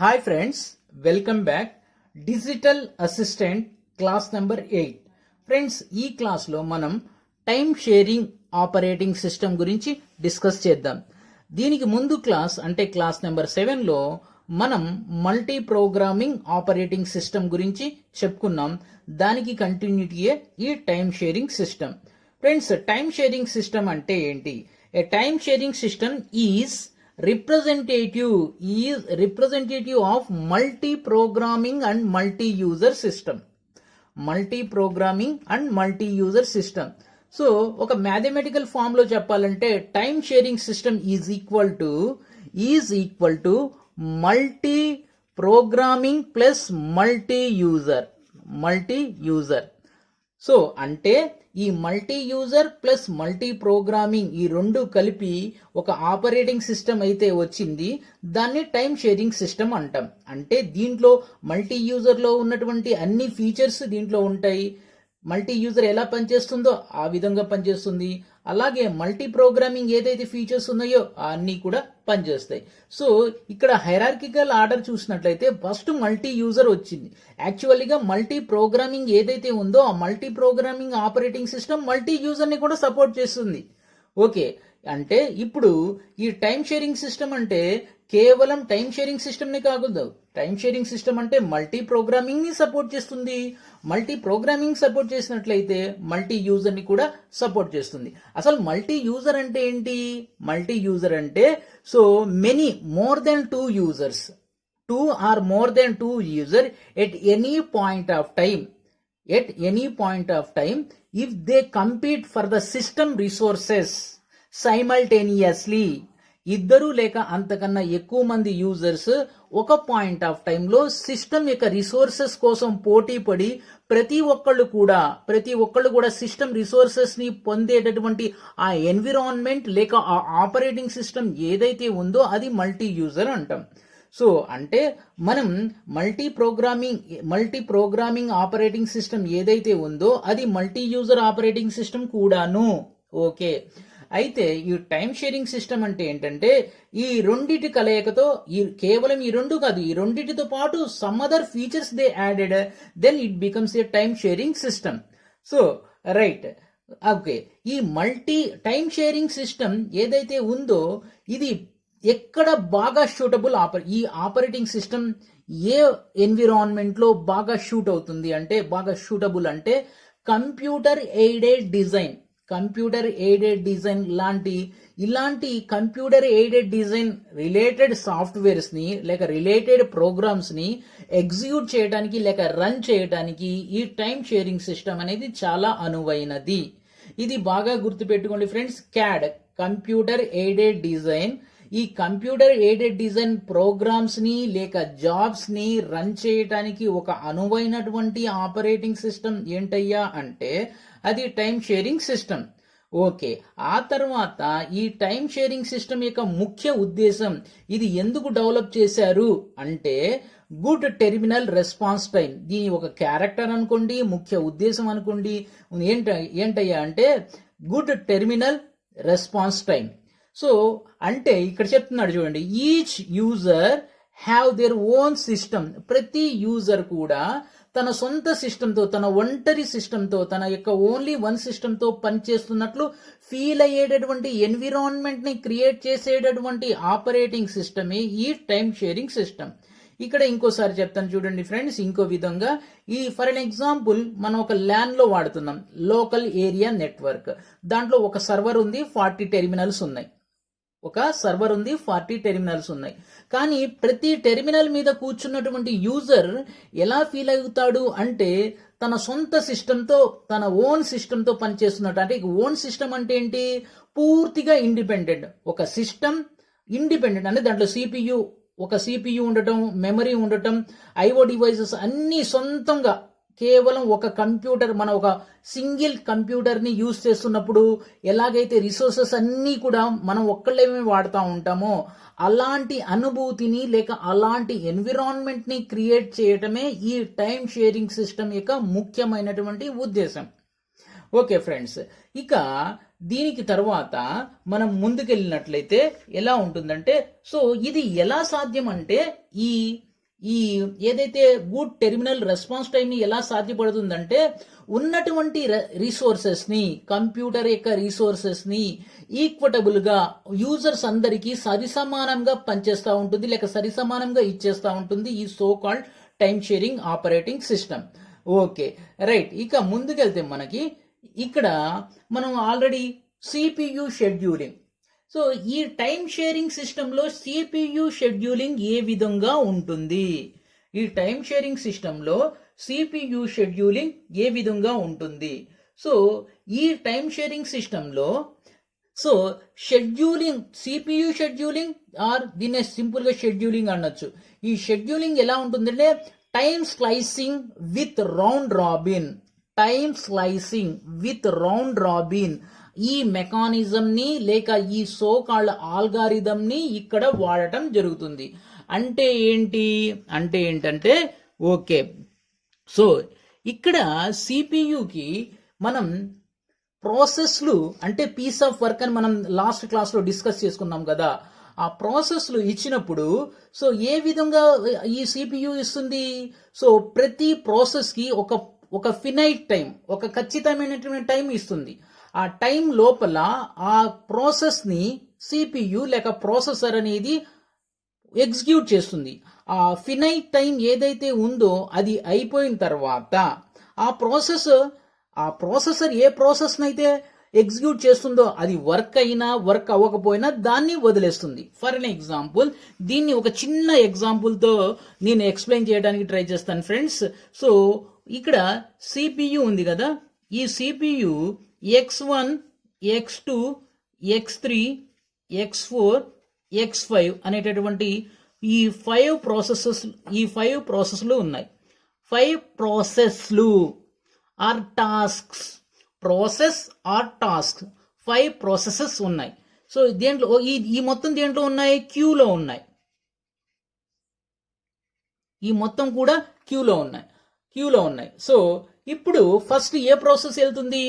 Hi friends, welcome back. Digital Assistant class number 8. Friends ఈ క్లాస్లో మనం టైమ్ షేరింగ్ ఆపరేటింగ్ సిస్టమ్ గురించి discuss చేద్దాం. దీనికి ముందు క్లాస్ అంటే క్లాస్ నెంబర్ 7లో మనం మల్టీ ప్రోగ్రామింగ్ ఆపరేటింగ్ సిస్టమ్ గురించి చెప్పుకున్నాం. దానికి కంటిన్యూటీయే ఈ time sharing system. Friends, time sharing system అంటే ఏంటి? A time sharing system is representative of multi-programming and multi-user system. So ఒక మ్యాథమెటికల్ ఫామ్ లో చెప్పాలంటే time sharing system is equal to multi programming plus multi user. So అంటే ఈ multi user plus multi programming ఈ రెండు కలిపి ఒక operating system అయితే వచ్చింది. దాన్ని టైమ్ షేరింగ్ సిస్టమ్ అంటాం. అంటే దీంట్లో మల్టీ యూజర్ లో ఉన్నటువంటి అన్ని ఫీచర్స్ దీంట్లో ఉంటాయి. మల్టీ యూజర్ ఎలా పనిచేస్తుందో ఆ విధంగా పనిచేస్తుంది. అలాగే మల్టీ ప్రోగ్రామింగ్ ఏదైతే ఫీచర్స్ ఉన్నాయో అన్నీ కూడా పనిచేస్తాయి. సో ఇక్కడ హైరార్కికల్ ఆర్డర్ చూసినట్లయితే ఫస్ట్ మల్టీ యూజర్ వచ్చింది. యాక్చువల్గా మల్టీ ప్రోగ్రామింగ్ ఏదైతే ఉందో ఆ multi programming operating system multi యూజర్ని కూడా సపోర్ట్ చేస్తుంది. ఓకే, అంటే ఇప్పుడు ఈ టైమ్ షేరింగ్ సిస్టమ్ అంటే కేవలం టైమ్ షేరింగ్ సిస్టమ్ని కాకూడదు. టైమ్ షేరింగ్ సిస్టమ్ అంటే మల్టీ ప్రోగ్రామింగ్ ని సపోర్ట్ చేస్తుంది. మల్టీ ప్రోగ్రామింగ్ సపోర్ట్ చేసినట్లయితే మల్టీ యూజర్ ని కూడా సపోర్ట్ చేస్తుంది. అసలు మల్టీ యూజర్ అంటే ఏంటి? మల్టీ యూజర్ అంటే so many more than 2 users, 2 or more than 2 user at any point of time if they compete for the system resources simultaneously. ఇద్దరు లేక అంతకన్నా ఎక్కువ మంది యూజర్స్ ఒక పాయింట్ ఆఫ్ టైంలో సిస్టమ్ యొక్క రిసోర్సెస్ కోసం పోటీ పడి ప్రతి ఒక్కళ్ళు కూడా సిస్టమ్ రిసోర్సెస్ ని పొందేటటువంటి ఆ ఎన్విరాన్మెంట్ లేక ఆ ఆపరేటింగ్ సిస్టమ్ ఏదైతే ఉందో అది మల్టీ యూజర్ అంటాం. సో అంటే మనం మల్టీ ప్రోగ్రామింగ్ ఆపరేటింగ్ సిస్టమ్ ఏదైతే ఉందో అది మల్టీ యూజర్ ఆపరేటింగ్ సిస్టమ్ కూడాను. ఓకే, అయితే ఈ టైమ్ షేరింగ్ సిస్టమ్ అంటే ఏంటంటే ఈ రెండిటి కలయికతో కేవలం ఈ రెండు కాదు, ఈ రెండిటితో పాటు some other features they added, then it becomes a time sharing system. So right, okay, ఈ మల్టీ టైమ్ షేరింగ్ సిస్టమ్ ఏదైతే ఉందో ఇది ఎక్కడ బాగా షూటబుల్ ఈ ఆపరేటింగ్ సిస్టమ్ ఏ ఎన్విరాన్మెంట్ లో బాగా షూటబుల్ అంటే కంప్యూటర్ ఎయిడెడ్ డిజైన్ ఇలాంటి computer aided design related softwares ని లేక రిలేటెడ్ ప్రోగ్రామ్స్ ని ఎగ్జిక్యూట్ చేయడానికి లేక రన్ చేయడానికి ఈ టైమ్ షేరింగ్ సిస్టమ్ అనేది చాలా అనువైనది. ఇది బాగా గుర్తుపెట్టుకోండి friends. CAD, computer aided design, ఈ కంప్యూటర్ ఎయిడెడ్ డిజైన్ ప్రోగ్రామ్స్ ని లేక జాబ్స్ ని రన్ చేయడానికి ఒక అనువైనటువంటి ఆపరేటింగ్ సిస్టమ్ ఏంటయ్యా అంటే అది టైమ్ షేరింగ్ సిస్టమ్. ఓకే, ఆ తర్వాత ఈ టైమ్ షేరింగ్ సిస్టమ్ యొక్క ముఖ్య ఉద్దేశం, ఇది ఎందుకు డెవలప్ చేశారు అంటే గుడ్ టెర్మినల్ రెస్పాన్స్ టైం. దీని ఒక క్యారెక్టర్ అనుకోండి, ముఖ్య ఉద్దేశం అనుకోండి. ఏంటయ్యా అంటే good terminal response time. So అంటే ఇక్కడ చెప్తున్నాడు చూడండి, each user have their own system. ప్రతి యూజర్ కూడా తన సొంత సిస్టంతో, తన ఒంటరి సిస్టంతో, తన యొక్క ఓన్లీ వన్ సిస్టంతో పనిచేస్తున్నట్లు ఫీల్ అయ్యేటటువంటి ఎన్విరాన్మెంట్ ని క్రియేట్ చేసేటటువంటి ఆపరేటింగ్ సిస్టమే ఈ టైమ్ షేరింగ్ సిస్టమ్. ఇక్కడ ఇంకోసారి చెప్తాను చూడండి ఫ్రెండ్స్, ఇంకో విధంగా ఫర్ అన్ ఎగ్జాంపుల్ మనం ఒక ల్యాన్ లో వాడుతున్నాం, లోకల్ ఏరియా నెట్వర్క్. దాంట్లో ఒక సర్వర్ ఉంది, 40 టెర్మినల్స్ ఉన్నాయి. కానీ ప్రతి టెర్మినల్ మీద కూర్చున్నటువంటి యూజర్ ఎలా ఫీల్ అవుతాడు అంటే తన సొంత సిస్టంతో, తన ఓన్ సిస్టంతో పనిచేస్తున్నట్టు. అంటే ఓన్ సిస్టమ్ అంటే ఏంటి? పూర్తిగా ఇండిపెండెంట్. ఒక సిస్టమ్ ఇండిపెండెంట్ అంటే దాంట్లో ఒక సిపియు ఉండటం, మెమరీ ఉండటం, ఐఓ డివైసెస్ అన్ని సొంతంగా కేవలం ఒక కంప్యూటర్, మనం ఒక సింగిల్ కంప్యూటర్ ని యూజ్ చేస్తున్నప్పుడు ఎలాగైతే రిసోర్సెస్ అన్నీ కూడా మనం ఒక్కళ్ళేమే వాడుతూ ఉంటామో అలాంటి అనుభూతిని లేక అలాంటి ఎన్విరాన్మెంట్ ని క్రియేట్ చేయటమే ఈ టైమ్ షేరింగ్ సిస్టమ్ యొక్క ముఖ్యమైనటువంటి ఉద్దేశం. ఓకే ఫ్రెండ్స్, ఇక దీనికి తర్వాత మనం ముందుకెళ్ళినట్లయితే ఎలా ఉంటుందంటే, సో ఇది ఎలా సాధ్యం అంటే ఈ ఈ ఏదైతే గుడ్ టెర్మినల్ రెస్పాన్స్ టైంని ఎలా సాధ్యపడుతుందంటే ఉన్నటువంటి రిసోర్సెస్ని, కంప్యూటర్ యొక్క రిసోర్సెస్ని ఈక్వటబుల్గా యూజర్స్ అందరికీ సరిసమానంగా పనిచేస్తూ ఉంటుంది, లేక సరిసమానంగా ఇచ్చేస్తూ ఉంటుంది ఈ so called time sharing operating system. Okay right, ఇక ముందుకెళ్తే మనకి ఇక్కడ మనం ఆల్రెడీ సిపియు షెడ్యూలింగ్. సో ఈ టైం షేరింగ్ సిస్టంలో సిపియు షెడ్యూలింగ్ ఏ విధంగా ఉంటుంది, ఈ టైం షేరింగ్ సిస్టంలో సిపియు షెడ్యూలింగ్ ఏ విధంగా ఉంటుంది. సో ఈ టైం షేరింగ్ సిస్టంలో so scheduling, CPU scheduling or దీన్ని సింపుల్గా షెడ్యూలింగ్ అనొచ్చు. ఈ షెడ్యూలింగ్ ఎలా ఉంటుందంటే time slicing with round robin, time slicing with round robin ఈ మెకానిజంని లేక ఈ సో కాల్డ్ ఆల్గారిథంని ఇక్కడ వాడటం జరుగుతుంది. అంటే ఏంటి అంటే ఏంటంటే ఓకే, సో ఇక్కడ సిపియుకి మనం ప్రాసెస్లు అంటే పీస్ ఆఫ్ వర్క్ అని మనం లాస్ట్ క్లాస్లో డిస్కస్ చేసుకున్నాం కదా, ఆ ప్రాసెస్లు ఇచ్చినప్పుడు సో ఏ విధంగా ఈ సిపియు ఇస్తుంది. సో ప్రతి ప్రాసెస్కి ఒక ఫినైట్ టైం, ఒక ఖచ్చితమైనటువంటి టైం ఇస్తుంది. ఆ టైం లోపల ఆ ప్రాసెస్ని సిపియు లేక ప్రాసెసర్ అనేది ఎగ్జిక్యూట్ చేస్తుంది. ఆ ఫినైట్ టైం ఏదైతే ఉందో అది అయిపోయిన తర్వాత ఆ ప్రాసెసర్ ఏ ప్రాసెస్ని ఎగ్జిక్యూట్ చేస్తుందో అది వర్క్ అయినా వర్క్ అవ్వకపోయినా దాన్ని వదిలేస్తుంది. ఫర్ ఎన్ ఎగ్జాంపుల్, దీన్ని ఒక చిన్న ఎగ్జాంపుల్తో నేను ఎక్స్ప్లెయిన్ చేయడానికి ట్రై చేస్తాను ఫ్రెండ్స్. సో ఇక్కడ సిపియు ఉంది కదా, ఈ CPU X1, X2, X3, X4, X5 అనేటటువంటి ఈ 5 ప్రాసెసెస్లు ఉన్నాయి. 5 ప్రాసెస్లు or tasks, process or task 5 processes ఉన్నాయి. సో దేంట్లో ఈ మొత్తం దేంట్లో ఉన్నాయి, క్యూలో ఉన్నాయి. ఈ మొత్తం కూడా క్యూలో ఉన్నాయి. సో ఇప్పుడు ఫస్ట్ ఏ ప్రాసెస్ వెళ్తుంది,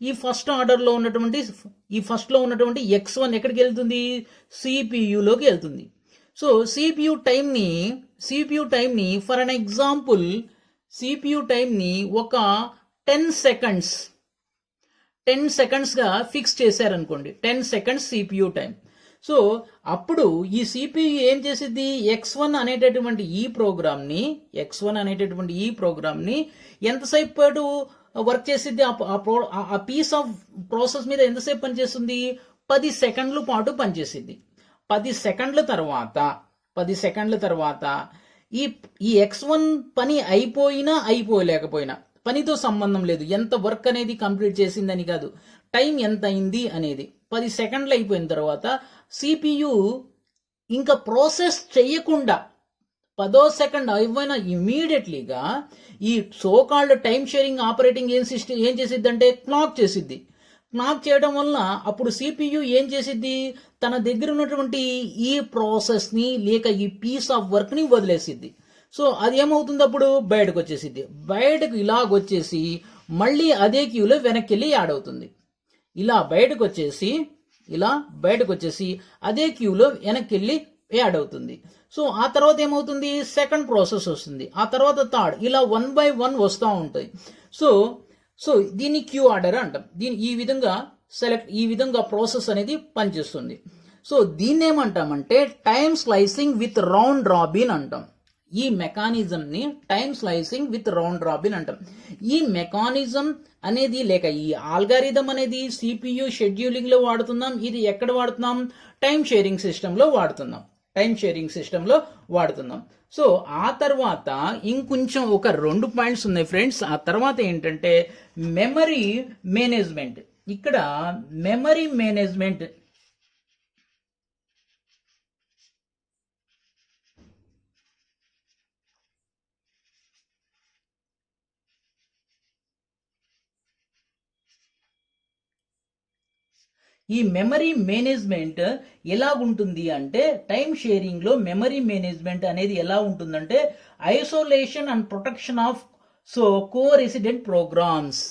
ఈ ఫస్ట్ ఆర్డర్లో ఉన్నటువంటి ఫస్ట్లో ఉన్నటువంటి X1 ఎక్కడికి వెళ్తుంది, సిపియులోకి వెళ్తుంది. సో సిపియు టైంని ఫర్ అన్ ఎగ్జాంపుల్ సిపియు టైంని ఒక 10 సెకండ్స్గా ఫిక్స్ చేశారనుకోండి, 10 సెకండ్స్ సిపియు టైం. సో అప్పుడు ఈ సిపియు ఏం చేసిద్ది, X1 అనేటటువంటి ఈ ప్రోగ్రామ్ని ఎంతసేపు పాటు వర్క్ చేసిద్ది, ఆ పీస్ ఆఫ్ ప్రాసెస్ మీద ఎంతసేపు పనిచేస్తుంది, 10 సెకండ్ల పాటు పనిచేసిద్ది. 10 సెకండ్ల తర్వాత ఈ X1 పని అయిపోయినా అయిపోలేకపోయినా పనితో సంబంధం లేదు, ఎంత వర్క్ అనేది కంప్లీట్ చేసిందని కాదు, టైం ఎంత అయింది అనేది. 10 సెకండ్లు అయిపోయిన తర్వాత సిపియు ఇంకా ప్రాసెస్ చేయకుండా 10వ సెకండ్ అయిపోయినా ఇమీడియట్లీగా ఈ సోకాల్డ్ టైం షేరింగ్ ఆపరేటింగ్ ఏం చేసిద్దంటే క్లాక్ చేయడం వల్ల అప్పుడు సిపియు ఏం చేసిద్ది, తన దగ్గర ఉన్నటువంటి ఈ ప్రాసెస్ని లేక ఈ పీస్ ఆఫ్ వర్క్ని వదిలేసిద్ది. సో అది ఏమవుతుంది, అప్పుడు బయటకు ఇలాగొచ్చేసి మళ్ళీ అదే క్యూలో వెనక్కి వెళ్ళి యాడ్ అవుతుంది. ఇలా బయటకు వచ్చేసి అదే క్యూలో వెనక్కి వెళ్ళి యాడ్ అవుతుంది. సో ఆ తర్వాత ఏమవుతుంది, సెకండ్ ప్రాసెస్ వస్తుంది, ఆ తర్వాత థర్డ్, ఇలా 1 by 1 వస్తూ ఉంటాయి. సో దీన్ని క్యూ ఆర్డర్ అంటాం. ఈ విధంగా ప్రాసెస్ అనేది పనిచేస్తుంది. సో దీన్ని ఏమంటామంటే time slicing with round robin అంటాం. ఈ మెకానిజంని time slicing with round robin అంటాం. ఈ మెకానిజం అనేది లేక ఈ ఆల్గారిథం అనేది సిపియు షెడ్యూలింగ్ లో వాడుతున్నాం. ఇది ఎక్కడ వాడుతున్నాం, టైం షేరింగ్ సిస్టంలో వాడుతున్నాం. సో ఆ తర్వాత ఇంకొంచెం ఒక 2 పాయింట్స్ ఉన్నాయి ఫ్రెండ్స్. ఆ తర్వాత ఏంటంటే మెమరీ మేనేజ్మెంట్. ఇక్కడ మెమరీ మేనేజ్మెంట్ ఈ మెమరీ మేనేజ్మెంట్ ఎలా ఉంటుంది అంటే, టైం షేరింగ్ లో మెమరీ మేనేజ్మెంట్ అనేది ఎలా ఉంటుందంటే isolation and protection of co resident programs.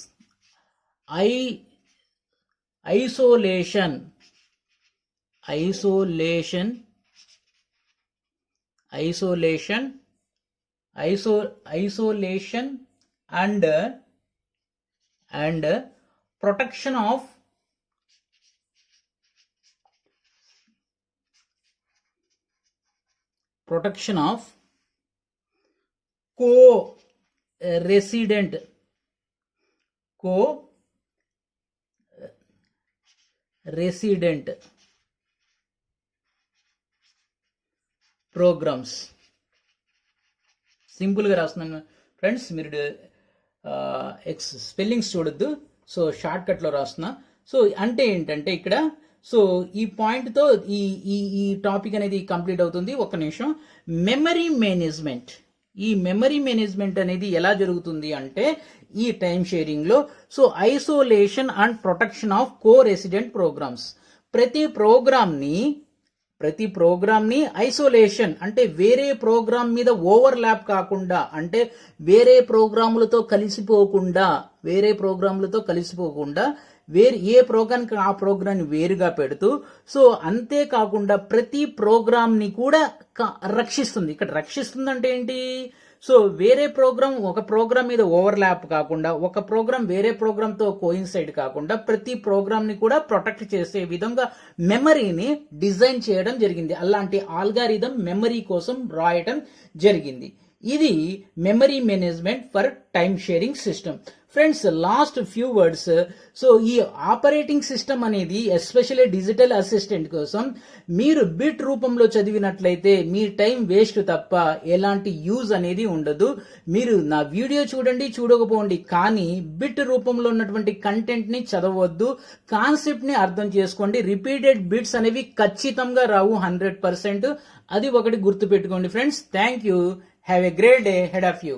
Isolation isolation and protection of co-resident programs. సింపుల్గా రాస్తున్నాను ఫ్రెండ్స్, మీరు స్పెల్లింగ్స్ చూడొద్దు. సో షార్ట్ కట్లో రాస్తున్నా. సో అంటే ఏంటంటే ఇక్కడ సో ఈ పాయింట్తో ఈ ఈ టాపిక్ అనేది కంప్లీట్ అవుతుంది. ఒక్క నిమిషం. మెమరీ మేనేజ్మెంట్, ఈ మెమరీ మేనేజ్మెంట్ అనేది ఎలా జరుగుతుంది అంటే ఈ టైం షేరింగ్లో so isolation and protection of resident programs. ప్రతి ప్రోగ్రామ్ని ఐసోలేషన్ అంటే వేరే ప్రోగ్రామ్ మీద ఓవర్లాప్ కాకుండా, అంటే వేరే ప్రోగ్రాములతో కలిసిపోకుండా ఏ ప్రోగ్రామ్కి ఆ ప్రోగ్రామ్ని వేరుగా పెడుతూ, సో అంతేకాకుండా ప్రతి ప్రోగ్రామ్ని కూడా రక్షిస్తుంది. ఇక్కడ రక్షిస్తుంది అంటే ఏంటి? సో వేరే ప్రోగ్రామ్ ఒక ప్రోగ్రామ్ మీద ఓవర్లాప్ కాకుండా, ఒక ప్రోగ్రామ్ వేరే ప్రోగ్రామ్తో కోయిన్సైడ్ కాకుండా ప్రతి ప్రోగ్రామ్ని కూడా ప్రొటెక్ట్ చేసే విధంగా మెమరీని డిజైన్ చేయడం జరిగింది. అలాంటి ఆల్గారిథం మెమరీ కోసం రాయటం జరిగింది. ఇది memory management for time sharing system. Friends, last few words. So ఈ ఆపరేటింగ్ సిస్టమ్ అనేది ఎస్పెషల్లీ డిజిటల్ అసిస్టెంట్ కోసం మీరు బిట్ రూపంలో చదివినట్లయితే మీ టైం వేస్ట్ తప్ప ఎలాంటి యూజ్ అనేది ఉండదు. మీరు నా వీడియో చూడండి, చూడకపోండి, కానీ బిట్ రూపంలో ఉన్నటువంటి కంటెంట్ ని చదవద్దు. కాన్సెప్ట్ ని అర్థం చేసుకోండి. రిపీటెడ్ బిట్స్ అనేవి ఖచ్చితంగా రావు 100%. అది ఒకటి గుర్తుపెట్టుకోండి friends. Thank you. Have a great day head of you.